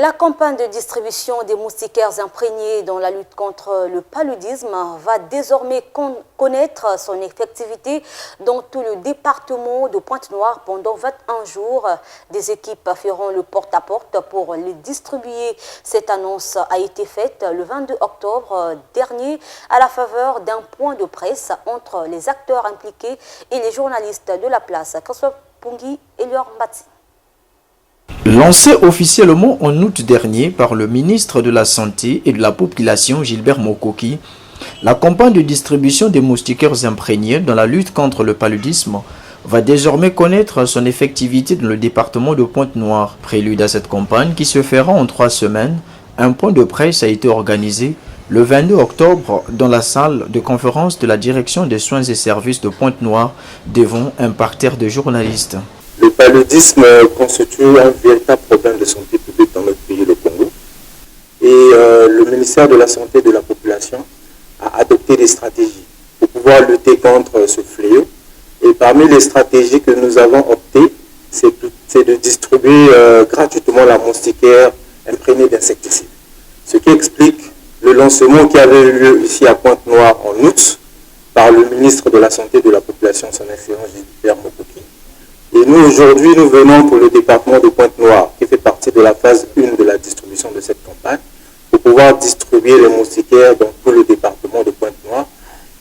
La campagne de distribution des moustiquaires imprégnés dans la lutte contre le paludisme va désormais connaître son effectivité dans tout le département de Pointe-Noire pendant 21 jours. Des équipes feront le porte-à-porte pour les distribuer. Cette annonce a été faite le 22 octobre dernier à la faveur d'un point de presse entre les acteurs impliqués et les journalistes de la place. François Pungui et Lior Mbati. Lancé officiellement en août dernier par le ministre de la Santé et de la Population Gilbert Mokoki, la campagne de distribution des moustiquaires imprégnés dans la lutte contre le paludisme va désormais connaître son effectivité dans le département de Pointe-Noire. Prélude à cette campagne qui se fera en 3 semaines, un point de presse a été organisé le 22 octobre dans la salle de conférence de la Direction des soins et services de Pointe-Noire devant un parterre de journalistes. Le paludisme constitue un véritable problème de santé publique dans notre pays, le Congo. Et le ministère de la Santé et de la Population a adopté des stratégies pour pouvoir lutter contre ce fléau. Et parmi les stratégies que nous avons optées, c'est de distribuer gratuitement la moustiquaire imprégnée d'insecticides. Ce qui explique le lancement qui avait eu lieu ici à Pointe-Noire en août par le ministre de la Santé et de la Population, son Excellence Gilbert Mokoki. Et nous, aujourd'hui, nous venons pour le département de Pointe-Noire, qui fait partie de la phase 1 de la distribution de cette campagne, pour pouvoir distribuer les moustiquaires dans tout le département de Pointe-Noire.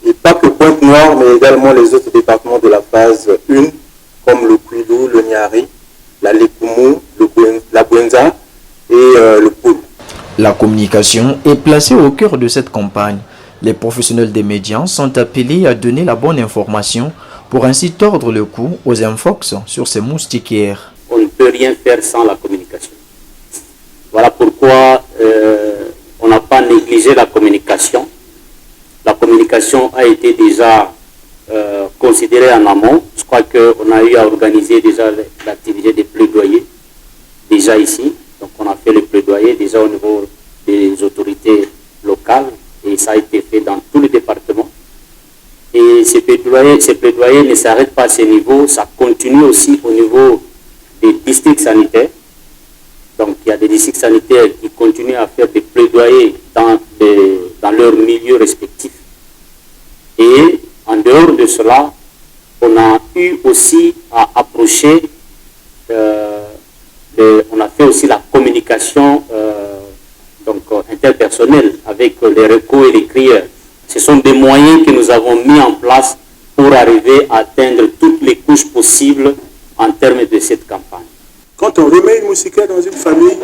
Et pas que Pointe-Noire, mais également les autres départements de la phase 1, comme le Kwilu, le Niari, la Lekumu, la Bwenza et le Poul. La communication est placée au cœur de cette campagne. Les professionnels des médias sont appelés à donner la bonne information pour ainsi tordre le cou aux infox sur ces moustiquaires. On ne peut rien faire sans la communication. Voilà pourquoi on n'a pas négligé la communication. La communication a été déjà considérée en amont. Je crois qu'on a eu à organiser déjà l'activité des plaidoyers, déjà ici. Donc on a fait le plaidoyer déjà au niveau des autorités locales et ça a été fait dans tous les départements. Et ces plaidoyers ne s'arrêtent pas à ce niveau, ça continue aussi au niveau des districts sanitaires. Donc il y a des districts sanitaires qui continuent à faire des plaidoyers dans leur milieu respectif. Et en dehors de cela, on a eu aussi à approcher, on a fait aussi la communication interpersonnelle avec les recours et les crieurs. Ce sont des moyens que nous avons mis en place pour arriver à atteindre toutes les couches possibles en termes de cette campagne. Quand on remet une moustiquaire dans une famille,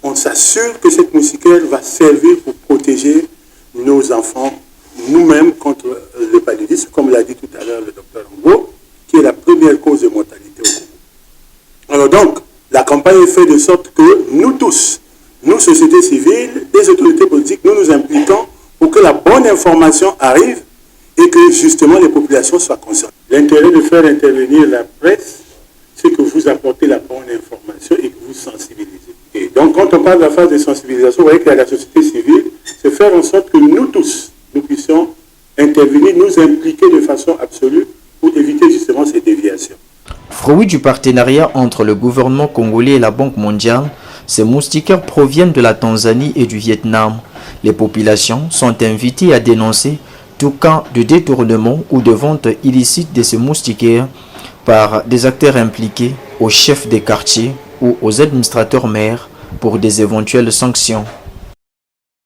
on s'assure que cette moustiquaire va servir pour protéger nos enfants, nous-mêmes, contre le paludisme, comme l'a dit tout à l'heure le docteur Ngo, qui est la première cause de mortalité au Congo. Alors donc, la campagne est faite de sorte que nous tous, nous, sociétés civiles, des autorités politiques, nous nous impliquons pour que la bonne information arrive et que justement les populations soient concernées. L'intérêt de faire intervenir la presse, c'est que vous apportez la bonne information et que vous sensibilisez. Et donc quand on parle de la phase de sensibilisation, vous voyez qu'il y a la société civile, c'est faire en sorte que nous tous, nous puissions intervenir, nous impliquer de façon absolue pour éviter justement ces déviations. Fruit du partenariat entre le gouvernement congolais et la Banque mondiale, ces moustiquaires proviennent de la Tanzanie et du Vietnam. Les populations sont invitées à dénoncer tout cas de détournement ou de vente illicite de ces moustiquaires par des acteurs impliqués, aux chefs des quartiers ou aux administrateurs maires pour des éventuelles sanctions.